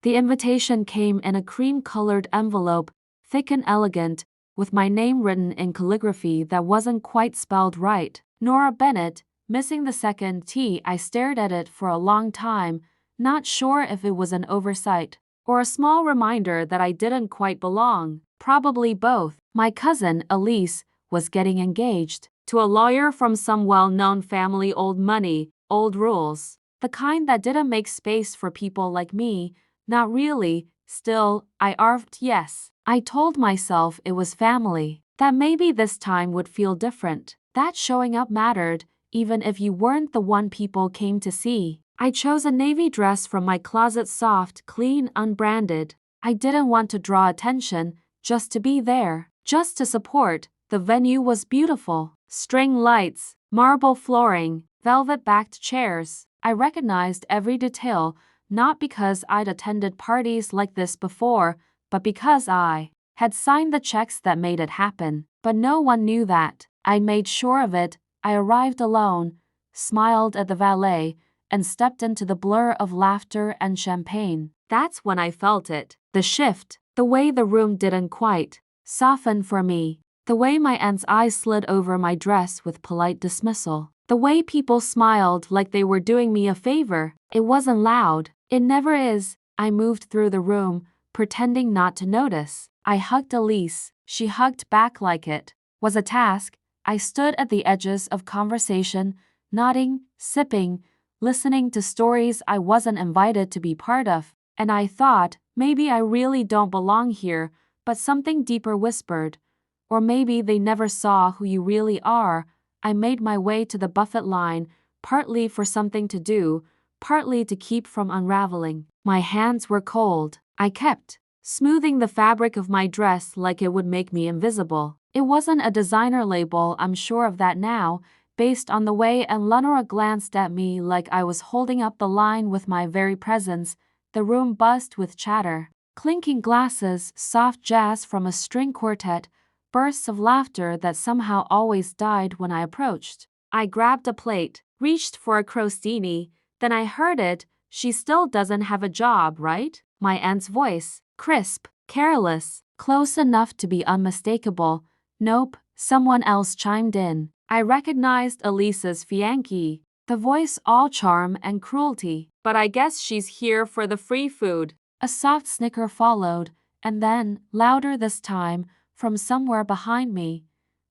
The invitation came in a cream-colored envelope, thick and elegant, with my name written in calligraphy that wasn't quite spelled right. Nora Bennett, missing the second T. I stared at it for a long time, not sure if it was an oversight or a small reminder that I didn't quite belong. Probably both. My cousin, Elise, was getting engaged to a lawyer from some well-known family. Old money, old rules. The kind that didn't make space for people like me. Not really. Still, I arfed yes. I told myself it was family, that maybe this time would feel different, that showing up mattered, even if you weren't the one people came to see. I chose a navy dress from my closet, soft, clean, unbranded. I didn't want to draw attention, just to be there, just to support. The venue was beautiful. String lights, marble flooring, velvet-backed chairs. I recognized every detail, not because I'd attended parties like this before, but because I had signed the checks that made it happen. But no one knew that. I made sure of it. I arrived alone, smiled at the valet, and stepped into the blur of laughter and champagne. That's when I felt it. The shift. The way the room didn't quite soften for me. The way my aunt's eyes slid over my dress with polite dismissal. The way people smiled like they were doing me a favor. It wasn't loud. It never is. I moved through the room, pretending not to notice. I hugged Elise. She hugged back like it was a task. I stood at the edges of conversation, nodding, sipping, listening to stories I wasn't invited to be part of. And I thought, maybe I really don't belong here, but something deeper whispered. Or maybe they never saw who you really are. I made my way to the buffet line, partly for something to do, partly to keep from unraveling. My hands were cold. I kept smoothing the fabric of my dress like it would make me invisible. It wasn't a designer label, I'm sure of that now, based on the way Eleanor glanced at me like I was holding up the line with my very presence. The room buzzed with chatter. Clinking glasses, soft jazz from a string quartet, bursts of laughter that somehow always died when I approached. I grabbed a plate, reached for a crostini, then I heard it. She still doesn't have a job, right? My aunt's voice, crisp, careless, close enough to be unmistakable. Nope, someone else chimed in. I recognized Elisa's fiancé, the voice all charm and cruelty. But I guess she's here for the free food. A soft snicker followed, and then, louder this time, from somewhere behind me.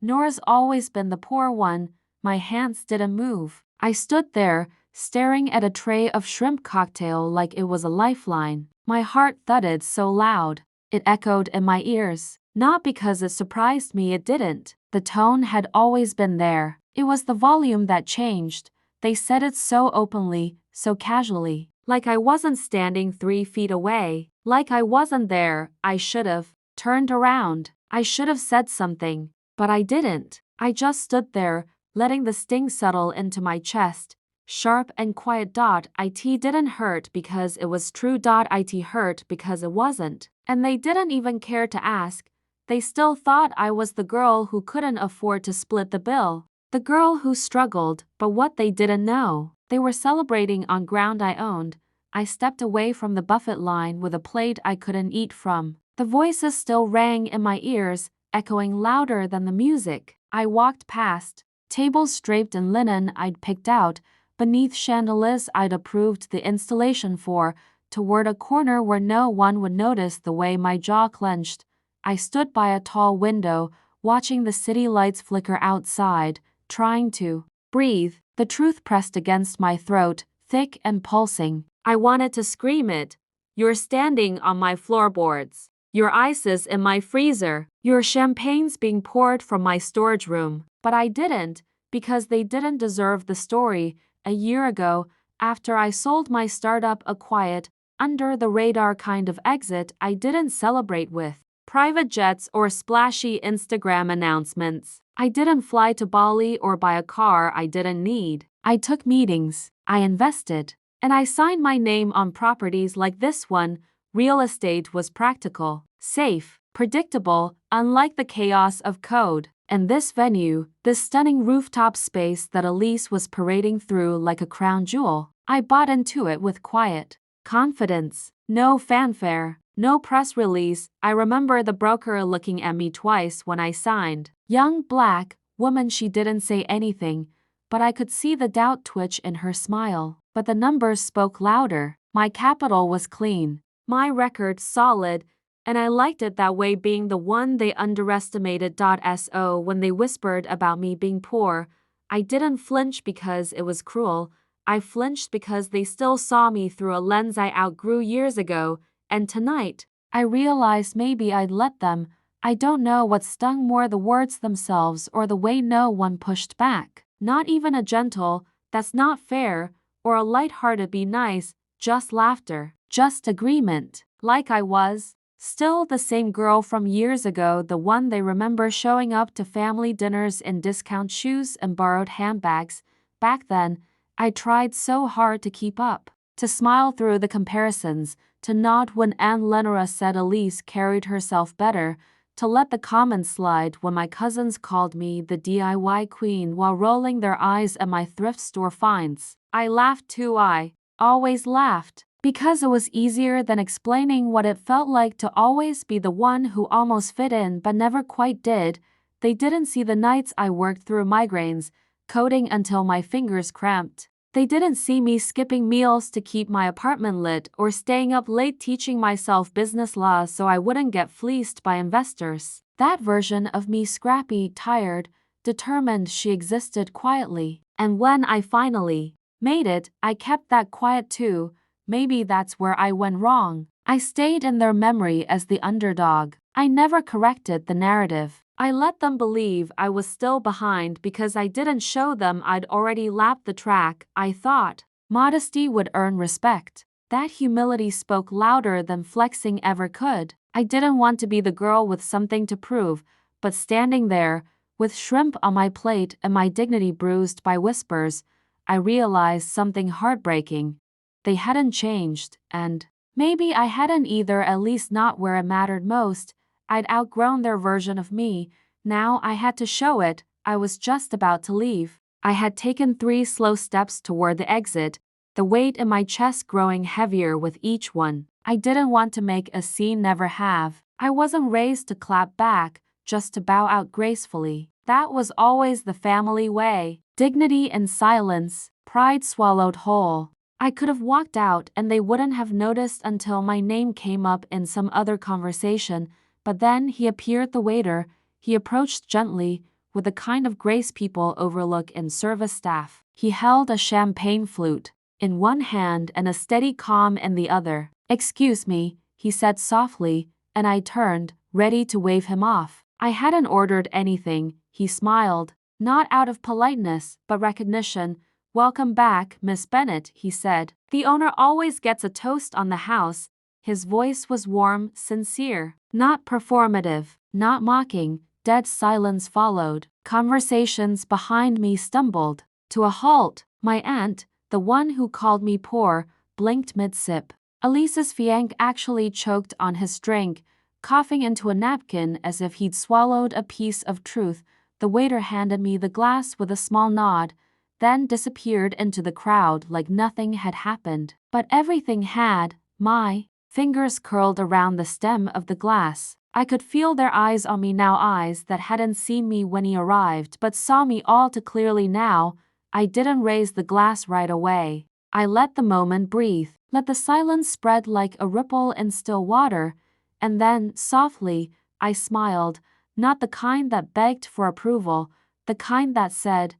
Nora's always been the poor one. My hands didn't move. I stood there, staring at a tray of shrimp cocktail like it was a lifeline. My heart thudded so loud, it echoed in my ears. Not because it surprised me, it didn't. The tone had always been there. It was the volume that changed. They said it so openly, so casually. Like I wasn't standing 3 feet away. Like I wasn't there. I should have turned around. I should have said something. But I didn't. I just stood there, letting the sting settle into my chest. Sharp and quiet. It didn't hurt because it was true. It hurt because it wasn't. And they didn't even care to ask. They still thought I was the girl who couldn't afford to split the bill. The girl who struggled, but what they didn't know, they were celebrating on ground I owned. I stepped away from the buffet line with a plate I couldn't eat from. The voices still rang in my ears, echoing louder than the music. I walked past tables draped in linen I'd picked out, beneath chandeliers I'd approved the installation for, toward a corner where no one would notice the way my jaw clenched. I stood by a tall window, watching the city lights flicker outside, trying to breathe. The truth pressed against my throat, thick and pulsing. I wanted to scream it. You're standing on my floorboards. Your ice is in my freezer. Your champagne's being poured from my storage room. But I didn't, because they didn't deserve the story. A year ago, after I sold my startup, a quiet, under-the-radar kind of exit I didn't celebrate with private jets or splashy Instagram announcements. I didn't fly to Bali or buy a car I didn't need. I took meetings. I invested. And I signed my name on properties like this one. Real estate was practical, safe, predictable, unlike the chaos of code. And this venue, this stunning rooftop space that Elise was parading through like a crown jewel, I bought into it with quiet confidence. No fanfare. No press release. I remember the broker looking at me twice when I signed. Young black woman, she didn't say anything, but I could see the doubt twitch in her smile. But the numbers spoke louder. My capital was clean. My record solid, and I liked it that way, being the one they underestimated. So when they whispered about me being poor, I didn't flinch because it was cruel. I flinched because they still saw me through a lens I outgrew years ago, and tonight, I realized maybe I'd let them. I don't know what stung more, the words themselves or the way no one pushed back. Not even a gentle, "That's not fair," or a light-hearted, "Be nice," just laughter, just agreement. Like I was still the same girl from years ago, the one they remember showing up to family dinners in discount shoes and borrowed handbags. Back then, I tried so hard to keep up, to smile through the comparisons, to nod when Aunt Lenora said Elise carried herself better, to let the comments slide when my cousins called me the DIY queen while rolling their eyes at my thrift store finds. I laughed too. I always laughed, because it was easier than explaining what it felt like to always be the one who almost fit in but never quite did. They didn't see the nights I worked through migraines, coding until my fingers cramped. They didn't see me skipping meals to keep my apartment lit or staying up late teaching myself business laws so I wouldn't get fleeced by investors. That version of me, scrappy, tired, determined, she existed quietly. And when I finally made it, I kept that quiet too. Maybe that's where I went wrong. I stayed in their memory as the underdog. I never corrected the narrative. I let them believe I was still behind because I didn't show them I'd already lapped the track. I thought modesty would earn respect. That humility spoke louder than flexing ever could. I didn't want to be the girl with something to prove, but standing there, with shrimp on my plate and my dignity bruised by whispers, I realized something heartbreaking. They hadn't changed, and maybe I hadn't either, at least not where it mattered most. I'd outgrown their version of me. Now I had to show it. I was just about to leave. I had taken 3 slow steps toward the exit, the weight in my chest growing heavier with each one. I didn't want to make a scene, never have. I wasn't raised to clap back, just to bow out gracefully. That was always the family way. Dignity in silence, pride swallowed whole. I could have walked out and they wouldn't have noticed until my name came up in some other conversation. But then he appeared, the waiter. He approached gently, with the kind of grace people overlook in service staff. He held a champagne flute in one hand and a steady calm in the other. "Excuse me," he said softly, and I turned, ready to wave him off. I hadn't ordered anything. He smiled, not out of politeness, but recognition. "Welcome back, Miss Bennet," he said. "The owner always gets a toast on the house." His voice was warm, sincere, not performative, not mocking. Dead silence followed. Conversations behind me stumbled to a halt. My aunt, the one who called me poor, blinked mid-sip. Elise's fiancé actually choked on his drink, coughing into a napkin as if he'd swallowed a piece of truth. The waiter handed me the glass with a small nod, then disappeared into the crowd like nothing had happened. But everything had. My fingers curled around the stem of the glass. I could feel their eyes on me now, eyes that hadn't seen me when he arrived but saw me all too clearly now. I didn't raise the glass right away. I let the moment breathe, let the silence spread like a ripple in still water, and then, softly, I smiled, not the kind that begged for approval, the kind that said,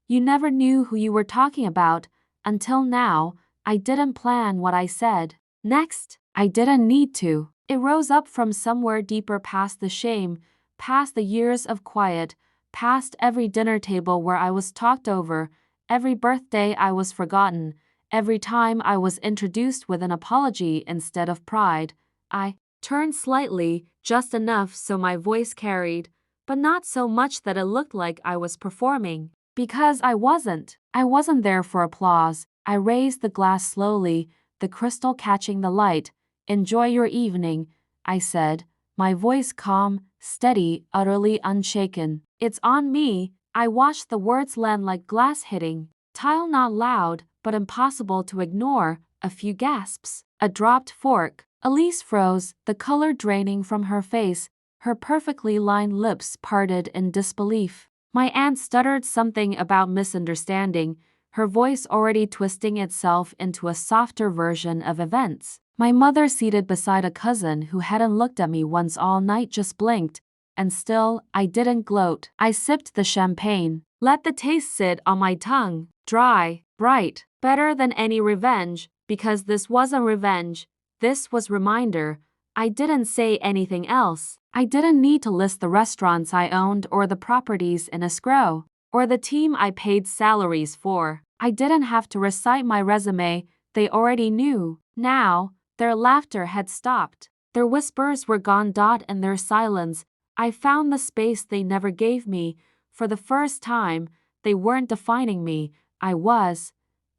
"You never knew who you were talking about, until now." I didn't plan what I said next. I didn't need to. It rose up from somewhere deeper, past the shame, past the years of quiet, past every dinner table where I was talked over, every birthday I was forgotten, every time I was introduced with an apology instead of pride. I turned slightly, just enough so my voice carried, but not so much that it looked like I was performing. Because I wasn't. I wasn't there for applause. I raised the glass slowly, the crystal catching the light. "Enjoy your evening," I said, my voice calm, steady, utterly unshaken. "It's on me." I watched the words land like glass hitting tile, not loud, but impossible to ignore. A few gasps, A dropped fork. Elise froze, the color draining from her face, her perfectly lined lips parted in disbelief. My aunt stuttered something about misunderstanding, her voice already twisting itself into a softer version of events. My mother, seated beside a cousin who hadn't looked at me once all night, just blinked, and still, I didn't gloat. I sipped the champagne, let the taste sit on my tongue, dry, bright, better than any revenge, because this wasn't revenge, this was reminder. I didn't say anything else. I didn't need to list the restaurants I owned or the properties in escrow, or the team I paid salaries for. I didn't have to recite my resume, they already knew. Now, their laughter had stopped. Their whispers were gone. In their silence, I found the space they never gave me. For the first time, they weren't defining me, I was.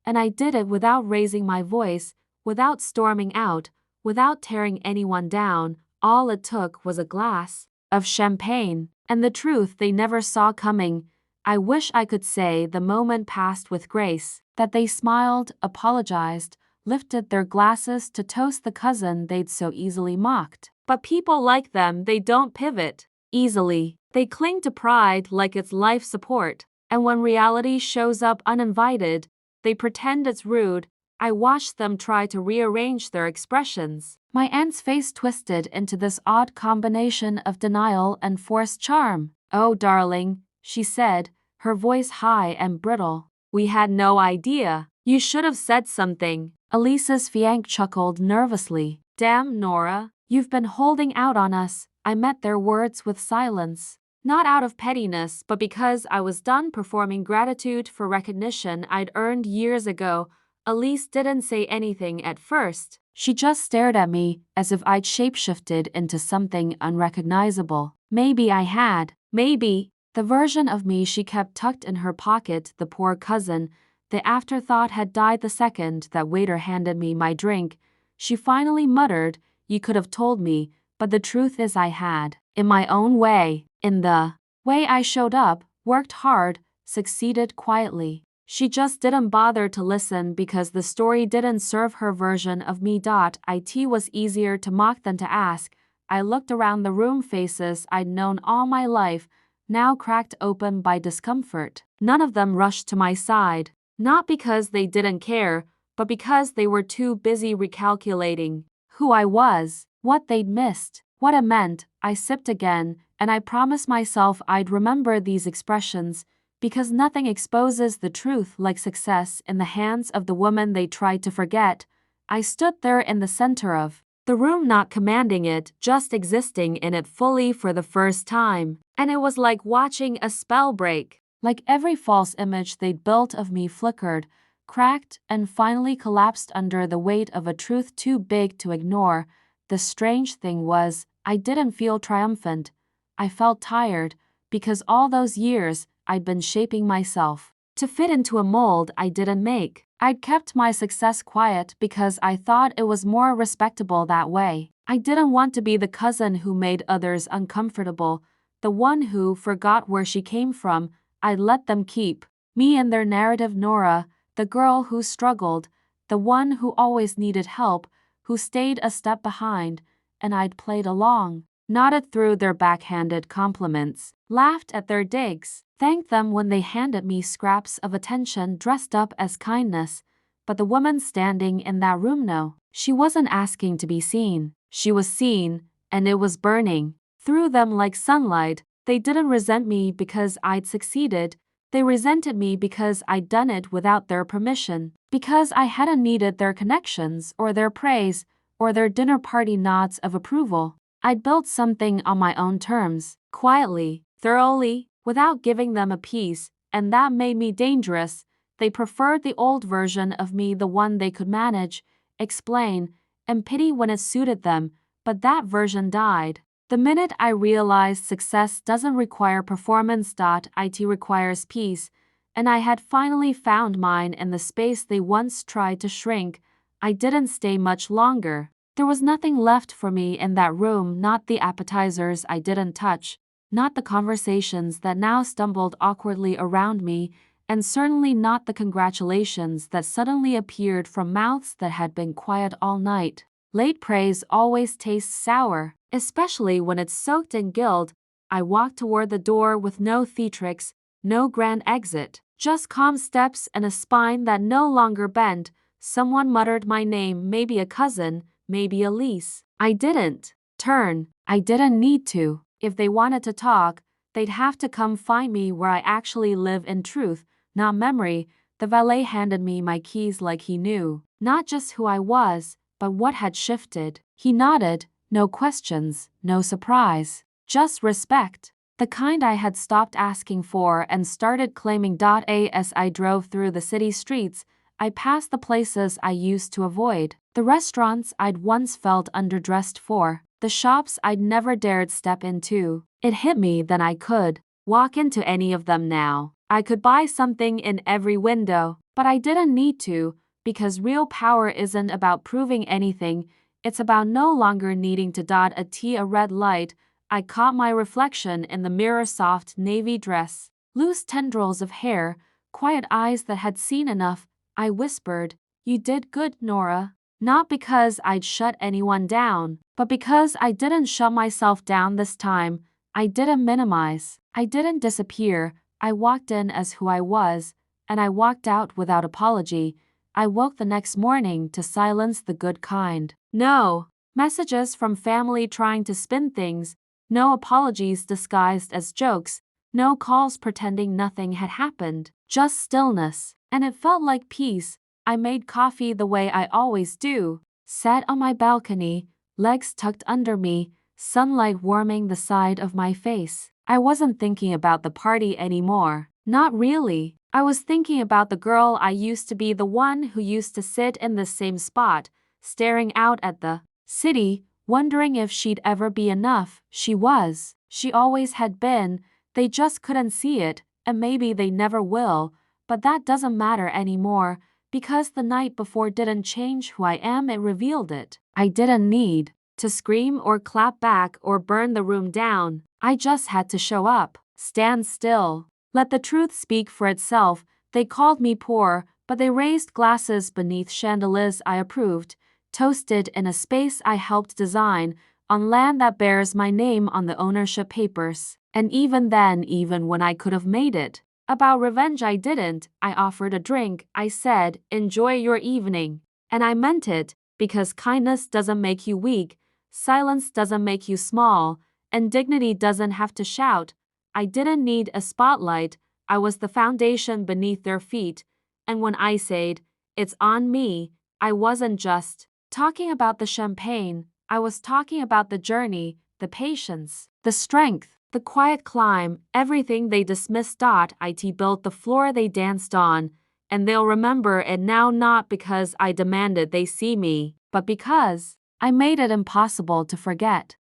And I did it without raising my voice, without storming out, without tearing anyone down. All it took was a glass of champagne, and the truth they never saw coming. I wish I could say the moment passed with grace, that they smiled, apologized, lifted their glasses to toast the cousin they'd so easily mocked. But people like them, they don't pivot easily. They cling to pride like it's life support, and when reality shows up uninvited, they pretend it's rude. I watched them try to rearrange their expressions. My aunt's face twisted into this odd combination of denial and forced charm. "Oh, darling," she said, her voice high and brittle. "We had no idea. You should have said something." Elise's fiancé chuckled nervously. "Damn, Nora, you've been holding out on us." I met their words with silence. Not out of pettiness, but because I was done performing gratitude for recognition I'd earned years ago. Elise didn't say anything at first. She just stared at me as if I'd shapeshifted into something unrecognizable. Maybe I had. Maybe. The version of me she kept tucked in her pocket, the poor cousin, the afterthought had died the second that waiter handed me my drink. She finally muttered, "You could have told me," but the truth is I had. In my own way. In the way I showed up, worked hard, succeeded quietly. She just didn't bother to listen because the story didn't serve her version of me. It was easier to mock than to ask. I looked around the room, faces I'd known all my life, now cracked open by discomfort. None of them rushed to my side, not because they didn't care, but because they were too busy recalculating who I was, what they'd missed, what it meant. I sipped again, and I promised myself I'd remember these expressions, because nothing exposes the truth like success in the hands of the woman they tried to forget. I stood there in the center of the room, not commanding it, just existing in it fully for the first time. And it was like watching a spell break. Like every false image they'd built of me flickered, cracked, and finally collapsed under the weight of a truth too big to ignore. The strange thing was, I didn't feel triumphant. I felt tired, because all those years, I'd been shaping myself to fit into a mold I didn't make. I'd kept my success quiet because I thought it was more respectable that way. I didn't want to be the cousin who made others uncomfortable, the one who forgot where she came from. I'd let them keep me in their narrative. Nora, the girl who struggled, the one who always needed help, who stayed a step behind, and I'd played along. Nodded through their backhanded compliments, laughed at their digs, thanked them when they handed me scraps of attention dressed up as kindness. But the woman standing in that room, no, she wasn't asking to be seen. She was seen, and it was burning through them like sunlight. They didn't resent me because I'd succeeded. They resented me because I'd done it without their permission, because I hadn't needed their connections or their praise or their dinner party nods of approval. I'd built something on my own terms, quietly, thoroughly, without giving them a piece, and that made me dangerous. They preferred the old version of me, the one they could manage, explain, and pity when it suited them, but that version died. The minute I realized success doesn't require performance. It requires peace, and I had finally found mine in the space they once tried to shrink. I didn't stay much longer. There was nothing left for me in that room, not the appetizers I didn't touch, not the conversations that now stumbled awkwardly around me, and certainly not the congratulations that suddenly appeared from mouths that had been quiet all night. Late praise always tastes sour, especially when it's soaked in guilt. I walked toward the door with no theatrics, no grand exit, just calm steps and a spine that no longer bent. Someone muttered my name, maybe a cousin, maybe Elise. I didn't turn. I didn't need to. If they wanted to talk, they'd have to come find me where I actually live in truth, not memory. The valet handed me my keys like he knew, not just who I was, but what had shifted. He nodded, no questions, no surprise, just respect. The kind I had stopped asking for and started claiming. As I drove through the city streets, I passed the places I used to avoid, the restaurants I'd once felt underdressed for, the shops I'd never dared step into. It hit me that I could walk into any of them now. I could buy something in every window, but I didn't need to, because real power isn't about proving anything, it's about no longer needing to dot a T. A red light. I caught my reflection in the mirror, soft navy dress, loose tendrils of hair, quiet eyes that had seen enough. I whispered, "You did good, Nora." Not because I'd shut anyone down, but because I didn't shut myself down this time. I didn't minimize. I didn't disappear. I walked in as who I was, and I walked out without apology. I woke the next morning to silence the good kind. No messages from family trying to spin things, no apologies disguised as jokes, no calls pretending nothing had happened, just stillness. And it felt like peace. I made coffee the way I always do, sat on my balcony, legs tucked under me, sunlight warming the side of my face. I wasn't thinking about the party anymore. Not really. I was thinking about the girl I used to be, the one who used to sit in the same spot, staring out at the city, wondering if she'd ever be enough. She was. She always had been. They just couldn't see it, and maybe they never will. But that doesn't matter anymore, because the night before didn't change who I am, it revealed it. I didn't need to scream or clap back or burn the room down. I just had to show up, stand still, let the truth speak for itself. They called me poor, but they raised glasses beneath chandeliers I approved, toasted in a space I helped design, on land that bears my name on the ownership papers. And even then, even when I could have made it about revenge, I didn't. I offered a drink. I said, "Enjoy your evening." And I meant it, because kindness doesn't make you weak, silence doesn't make you small, and dignity doesn't have to shout. I didn't need a spotlight. I was the foundation beneath their feet. And when I said, "It's on me," I wasn't just talking about the champagne. I was talking about the journey, the patience, the strength, the quiet climb, everything they dismissed. It built the floor they danced on, and they'll remember it now, not because I demanded they see me, but because I made it impossible to forget.